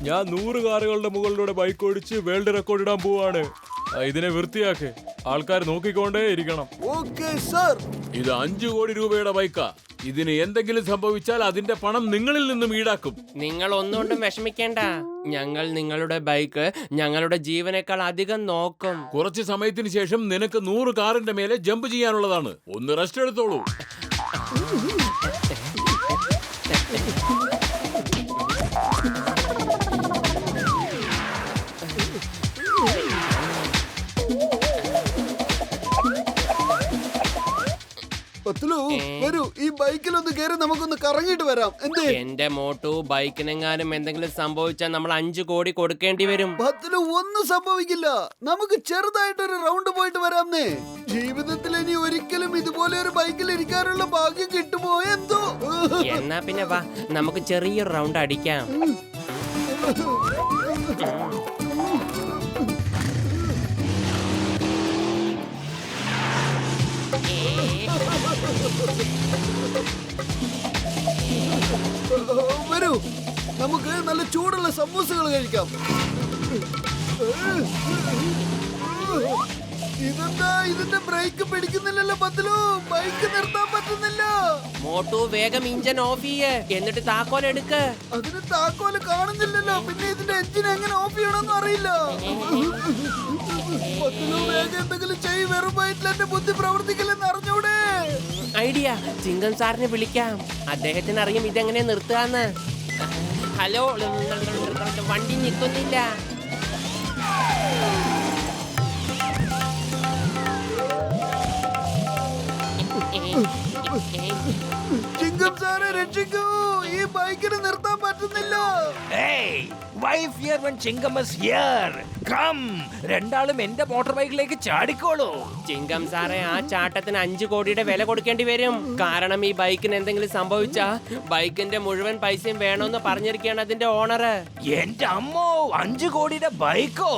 ഞാൻ 100 കാറുകളുടെ മുകളിലൂടെ ബൈക്ക് ഓടിച്ച് വേൾഡ് റെക്കോർഡ് ഇടാൻ പോവാണ്. ഇതിനെ വൃത്തിയാക്ക്. ആൾക്കാർ നോക്കിക്കൊണ്ടേ ഇരിക്കണം. ഇത് 5 കോടി രൂപയുടെ ബൈക്കാ. ഇതിന് എന്തെങ്കിലും സംഭവിച്ചാൽ അതിന്റെ പണം നിങ്ങളിൽ നിന്നും ഈടാക്കും. നിങ്ങൾ ഒന്നുകൊണ്ടും വിഷമിക്കേണ്ട. ഞങ്ങൾ നിങ്ങളുടെ ബൈക്ക് ഞങ്ങളുടെ ജീവനേക്കാൾ അധികം നോക്കും. കുറച്ച് സമയത്തിന് ശേഷം നിനക്ക് 100 കാറിന്റെ മേലെ ജമ്പ് ചെയ്യാനുള്ളതാണ്. ഒന്ന് റെസ്റ്റ് എടുത്തോളൂ. വരൂ, ഈ ബൈക്കിലൊന്ന് കേറി നമുക്കൊന്ന് കറങ്ങിട്ട് വരാം. എന്റെ മോട്ടു, ബൈക്കിനെങ്ങാനും എന്തെങ്കിലും സംഭവിച്ചാൽ നമ്മൾ 5 കോടി കൊടുക്കേണ്ടി വരും. ഒന്നും സംഭവിക്കില്ല. നമുക്ക് ചെറുതായിട്ടൊരു റൗണ്ട് പോയിട്ട് വരാംന്നേ. ജീവിതത്തിൽ ഇനി ഒരിക്കലും ഇതുപോലെ ഒരു ബൈക്കിൽ ഇരിക്കാനുള്ള ഭാഗ്യം കിട്ടുമോ എന്തോ. എന്നാ പിന്നെ വാ, നമുക്ക് ചെറിയൊരു റൗണ്ട് അടിക്കാം. വരൂ, നമുക്ക് നല്ല ചൂടുള്ള സമൂസകൾ കഴിക്കാം. ഇതെന്താ, ഇതിന്റെ ബ്രേക്ക് പിടിക്കുന്നില്ലല്ലോ പത്തിലു. ബൈക്ക് നിർത്താൻ പറ്റുന്നില്ല. മോട്ടു, വേഗം ഇഞ്ചൻ ഓഫ് ചെയ്യ്, എന്നിട്ട് താക്കോൽ എടുക്ക്. അതിന് താക്കോല് കാണുന്നില്ലല്ലോ. പിന്നെ ഇതിന്റെ എഞ്ചിൻ എങ്ങനെ ഓഫ് ചെയ്യണമെന്ന് അറിയില്ല. പത്തിലു, വേഗം എന്തെങ്കിലും ചെയ്യ്. വെറും ബൈക്കിൽ എന്റെ ബുദ്ധി പ്രവർത്തിക്കില്ലെന്ന് അറിഞ്ഞൂടെ. ഐഡിയ, ചിങ്കം സാറിനെ വിളിക്കാം. അദ്ദേഹത്തിന് അറിയും ഇതെങ്ങനെ നിർത്താന്ന്. ഹലോ, വണ്ടി നിൽക്കുന്നില്ല. ചിങ്കം സാറെ രക്ഷിക്കൂ, ഈ ബൈക്കിന് നിർത്താൻ പറ്റുന്നില്ല. രണ്ടാളും എന്റെ മോട്ടോർ ബൈക്കിലേക്ക് ചാടിക്കോളൂ. ചിങ്കം സാറെ, ആ ചാട്ടത്തിന് 5 കോടിയുടെ വില കൊടുക്കേണ്ടി വരും. കാരണം ഈ ബൈക്കിന് എന്തെങ്കിലും സംഭവിച്ചാ ബൈക്കിന്റെ മുഴുവൻ പൈസയും വേണമെന്ന് പറഞ്ഞിരിക്കുകയാണ് അതിന്റെ ഓണർ. എന്റെ അമ്മോ, 5 കോടിയുടെ ബൈക്കോ?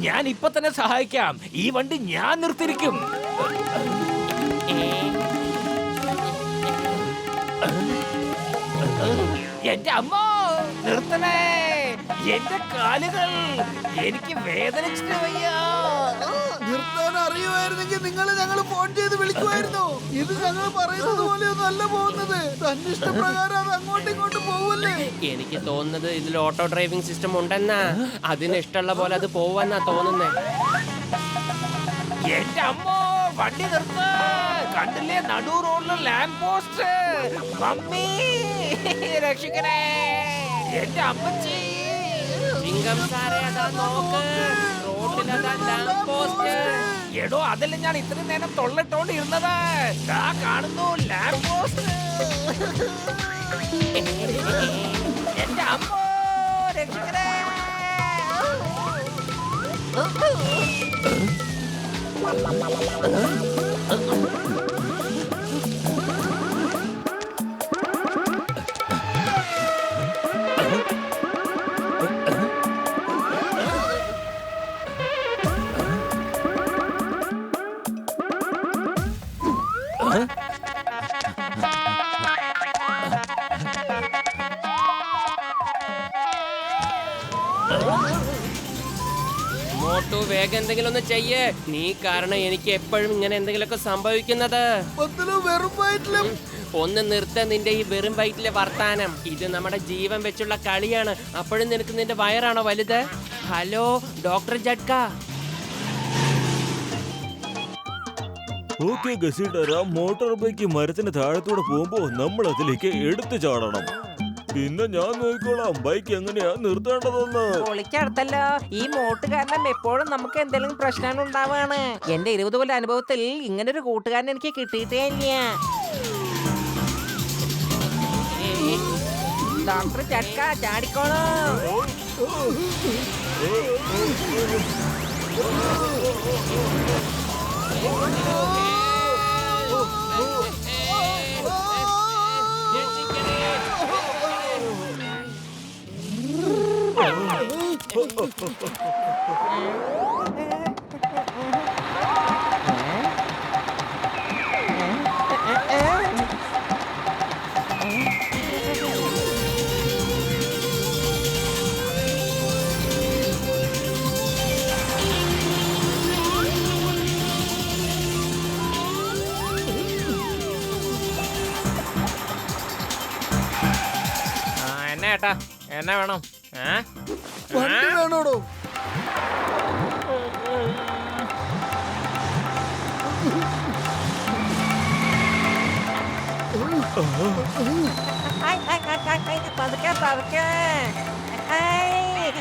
ഞാൻ ഇപ്പൊ തന്നെ സഹായിക്കാം. ഈ വണ്ടി ഞാൻ നിർത്തിരിക്കും. എന്റെ അമ്മോ, നിർത്തണേ. എന്റെ കാലുകൾ, എനിക്ക് വേദനിച്ചിട്ട് വയ്യ. നിർത്താൻ അറിയുമായിരുന്നെങ്കിൽ നിങ്ങൾ ഞങ്ങൾ ഫോൺ ചെയ്ത് വിളിക്കുമായിരുന്നു. ഇത് ഞങ്ങൾ പറയുന്നത് പോലെയൊന്നും അല്ല പോകുന്നത്. തന്നിഷ്ടപ്രകാരം അത് അങ്ങോട്ടും ഇങ്ങോട്ടും പോവല്ലേ. എനിക്ക് തോന്നുന്നത് ഇതിൽ ഓട്ടോ ഡ്രൈവിംഗ് സിസ്റ്റം ഉണ്ടെന്നാ. അതിന് ഇഷ്ടമുള്ള പോലെ അത് പോവെന്നാ തോന്നുന്നേ. എന്റെ അമ്മോ, വണ്ടി നിർത്ത. കണ്ടില്ലേ നടു റോഡിലെ ലാമ്പ് പോസ്റ്റ്? മമ്മി, രക്ഷിക്കണേ. എന്റെ അമ്മച്ചി. ചിങ്കം സാറേ, അതാ നോക്ക്, റോഡിലതാ ലാമ്പ് പോസ്റ്റ്. എടോ, അതല്ല ഞാൻ ഇത്രയും നേരം തൊള്ളിട്ടോണ്ട് ഇരുന്നത്. കാണുന്നു ലാമ്പ് പോസ്റ്റ്. എന്റെ അമ്മോ, രക്ഷിക്കണേ. മോട്ടു, വേഗം എന്തെങ്കിലും ഒന്ന് ചെയ്യേ. നീ കാരണം എനിക്ക് എപ്പോഴും ഇങ്ങനെ എന്തെങ്കിലുമൊക്കെ സംഭവിക്കുന്നത്. ഒന്ന് നിർത്ത നിന്റെ ഈ വെറും വയറ്റിലെ വർത്താനം. ഇത് നമ്മുടെ ജീവൻ വെച്ചുള്ള കളിയാണ്. അപ്പോഴും നിനക്ക് നിന്റെ വയറാണോ വലുത്? ഹലോ ഡോക്ടർ ജഡ്ക. ഓക്കെ ഗസീട്ടറ, മോട്ടോർ ബൈക്ക് മരത്തിന് താഴത്തൂടെ പോകുമ്പോ നമ്മൾ അതിലേക്ക് എടുത്തു ചാടണം. പിന്നെ ഞാൻ നോക്കിക്കോളാം ബൈക്ക് എങ്ങനെയാ നിർത്തേണ്ടതെന്ന്. പൊളിക്കടുത്തല്ലോ. ഈ മോട്ട് കാരണം എപ്പോഴും നമുക്ക് എന്തെങ്കിലും പ്രശ്നങ്ങൾ ഉണ്ടാവാണ്. എന്റെ 20 കൊല്ലം അനുഭവത്തിൽ ഇങ്ങനൊരു കൂട്ടുകാരൻ എനിക്ക് കിട്ടിയിട്ടേ ഇല്ല. ഡോക്ടർ ചക്ക, ചാടിക്കോളൂ. എന്നാ ഏട്ടാ എന്നാ വേണം? വണ്ടി വേണോടോ? പതുക്കെ പതുക്കെ.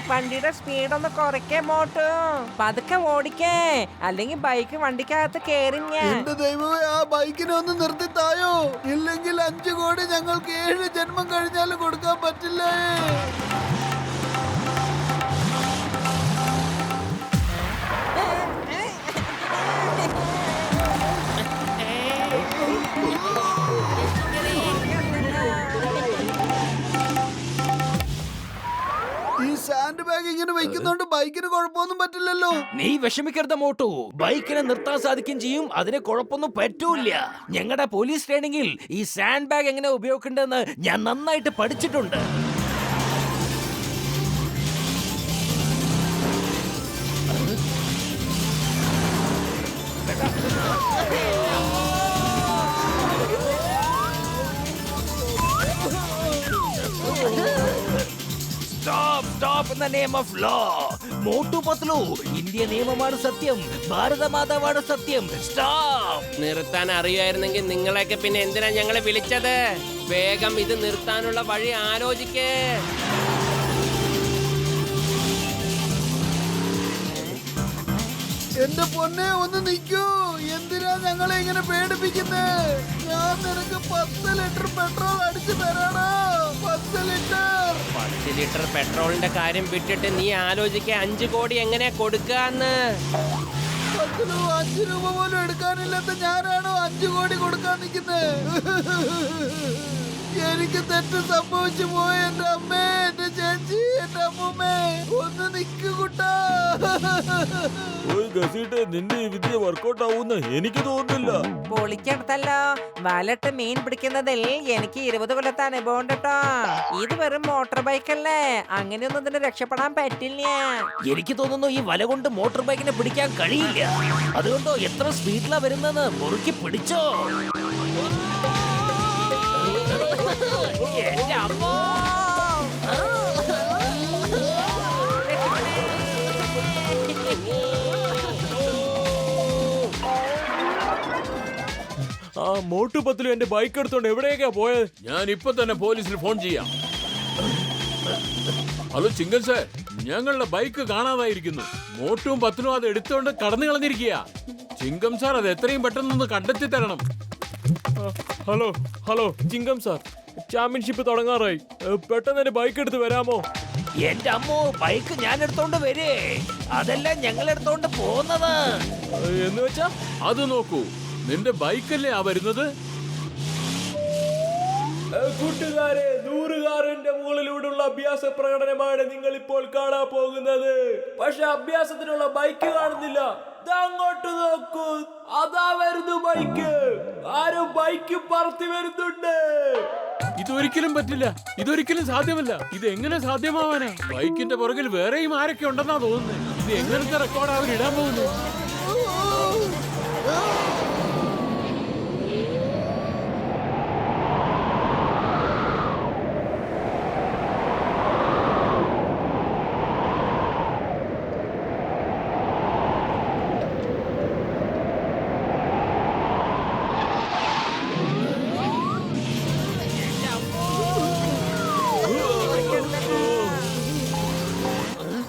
വണ്ടിയുടെ സ്പീഡ് ഒന്ന് കുറയ്ക്കേ മോട്ടു. പതുക്കെ ഓടിക്കേ, അല്ലെങ്കിൽ ബൈക്ക് വണ്ടിക്കകത്ത് കേറി ഞാൻ. എന്റെ ദൈവമേ, ആ ബൈക്കിനെ ഒന്ന് നിർത്തിത്തായോ, ഇല്ലെങ്കിൽ 5 കോടി ഞങ്ങൾക്ക് 7 ജന്മം കഴിഞ്ഞാലും കൊടുക്കാൻ പറ്റില്ലേ? ഈ സാൻഡ് ബാഗ് ഇങ്ങനെ വെക്കുന്നോണ്ട് ബൈക്കിന് കുഴപ്പമൊന്നും പറ്റില്ലല്ലോ. നീ വിഷമിക്കരുത് മോട്ടു, ബൈക്കിനെ നിർത്താൻ സാധിക്കും ചെയ്യും, അതിന് കുഴപ്പമൊന്നും പറ്റൂല. ഞങ്ങളുടെ പോലീസ് ട്രെയിനിങ്ങിൽ ഈ സാൻഡ് ബാഗ് എങ്ങനെ ഉപയോഗിക്കേണ്ടതെന്ന് ഞാൻ നന്നായിട്ട് പഠിച്ചിട്ടുണ്ട്. Stop in the name of law. Motu Patlu, India നിയമമാണ് സത്യം, ഭാരതമാതാവാണ് സത്യം. സ്റ്റോപ്പ്. നിർത്താൻ അറിയായിരുന്നെങ്കിൽ നിങ്ങളെയൊക്കെ പിന്നെ എന്തിനാ ഞങ്ങളെ വിളിച്ചത്? വേഗം ഇത് നിർത്താനുള്ള വഴി ആലോചിക്കേ. എന്റെ പൊന്നെ, ഒന്ന് നിൽക്കൂ. എന്തിനാ ഞങ്ങളെ ഇങ്ങനെ പേടിപ്പിക്കുന്നേ? ഞാൻ നിനക്ക് 10 ലിറ്റർ പെട്രോൾ അടിച്ചു തരാണോ? 10 ലിറ്റർ. 10 ലിറ്റർ പെട്രോളിന്റെ കാര്യം വിട്ടിട്ട് നീ ആലോചിക്ക 5 കോടി എങ്ങനെ കൊടുക്കാന്ന്. 5 രൂപ പോലും എടുക്കാനില്ലാത്ത ഞാനാണോ 5 കോടി കൊടുക്കാൻ നിൽക്കുന്നേ? എനിക്ക് തെറ്റ് സംഭവിച്ചു പോയി. എന്റെ അമ്മേ, എന്റെ ചേച്ചി, എന്റെ അമ്മൂമ്മേ, ഒന്ന് നിൽക്കുകൂട്ടാ. നിന്റെ ഈ വിദ്യ വർക്കൗട്ട് ആവുന്ന എനിക്ക് തോന്നുന്നില്ല. പൊളിച്ചെടുത്തല്ലോ. വലട്ട് മീൻ പിടിക്കുന്നതിൽ എനിക്ക് 20 കൊല്ലത്തെ അനുഭവം ഉണ്ട് കേട്ടോ. ഇത് വെറും മോട്ടോർ ബൈക്കല്ലേ, അങ്ങനെയൊന്നും ഇതിന് രക്ഷപ്പെടാൻ പറ്റില്ല. എനിക്ക് തോന്നുന്നു ഈ വല കൊണ്ട് മോട്ടോർ ബൈക്കിനെ പിടിക്കാൻ കഴിയില്ല. അതുകൊണ്ടോ എത്ര സ്പീഡിലാ വരുന്നെന്ന് മുറുക്കി പിടിച്ചോ. എന്റെ അമ്മോ. ആ മോട്ടു പത്ലു എന്റെ ബൈക്ക് എടുത്തോണ്ട് എവിടെയൊക്കെയാ പോയത്? ഞാൻ ഇപ്പൊ തന്നെ പോലീസിൽ ഫോൺ ചെയ്യാം. ഹലോ ചിങ്കൻ സാർ, ഞങ്ങളുടെ ബൈക്ക് കാണാതായിരിക്കുന്നു. മോട്ടും പത്ലും അത് എടുത്തോണ്ട് കടന്നു കളഞ്ഞിരിക്കുക. ചിങ്കം സാർ അത് എത്രയും പെട്ടെന്നൊന്ന് കണ്ടെത്തി തരണം. Hello ചിങ്കം sir, championship തുടങ്ങാറായി. പെട്ടെന്ന് എന്റെ ബൈക്ക് എടുത്ത് വരാമോ? എന്റെ അമ്മോ, ബൈക്ക് ഞാൻ എടുത്തോണ്ട് വരേ, അതല്ല ഞങ്ങൾ എടുത്തോണ്ട് പോന്നത്. എന്ന് വെച്ചാ അത് നോക്കൂ, നിന്റെ ബൈക്കല്ലേ ആ വരുന്നത്? കൂട്ടുകാരെ, 100 കാറിന്റെ മുകളിലൂടെയുള്ള അഭ്യാസ പ്രകടനമാണ് നിങ്ങൾ ഇപ്പോൾ കാണാൻ പോകുന്നത്. പക്ഷെ അഭ്യാസത്തിനുള്ള ബൈക്ക് കാണുന്നില്ല. അങ്ങോട്ട് നോക്കൂ, അതാ വരുന്നു ബൈക്ക്. ആരും ബൈക്ക് പറത്തി വരുന്നുണ്ട്. ഇതൊരിക്കലും പറ്റില്ല, ഇതൊരിക്കലും സാധ്യമല്ല. ഇത് എങ്ങനെ സാധ്യമാവാനാ? ബൈക്കിന്റെ പുറകിൽ വേറെയും ആരൊക്കെ ഉണ്ടെന്നാ തോന്നുന്നത്. ഇത് എങ്ങനത്തെ റെക്കോർഡ് അവർ ഇടാൻ പോകുന്നു?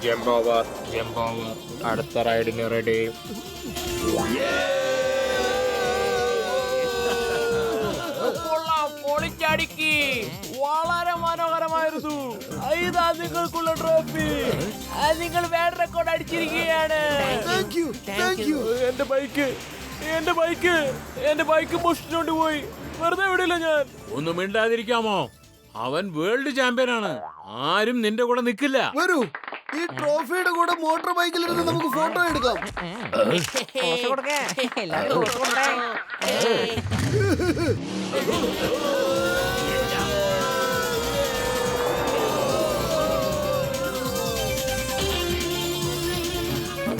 Jump over. അടുത്ത റൈഡിന് റെഡി. പൊളിച്ചടുക്കി, വളരെ മനോഹരമായിരുന്നു. ഇതാ നിങ്ങൾക്കുള്ള ട്രോഫി. നിങ്ങൾ വേറെ റെക്കോർഡ് അടിച്ചിരിക്കുകയാണ്. Thank you. എന്റെ ബൈക്ക് മോഷ്ടിച്ചോണ്ട് പോയി. വെറുതെ വിടില്ല ഞാൻ. ഒന്നും മിണ്ടാതിരിക്കാമോ? അവൻ വേൾഡ് ചാമ്പ്യനാണ്. ആരും നിന്റെ കൂടെ നിൽക്കില്ല. വരൂ, ഈ ട്രോഫിയുടെ കൂടെ മോട്ടോർ ബൈക്കിലിരുന്ന് നമുക്ക് ഫോട്ടോ എടുക്കാം. പോസ് കൊടുക്കേ എല്ലാരും പോസ് കൊടുക്കേ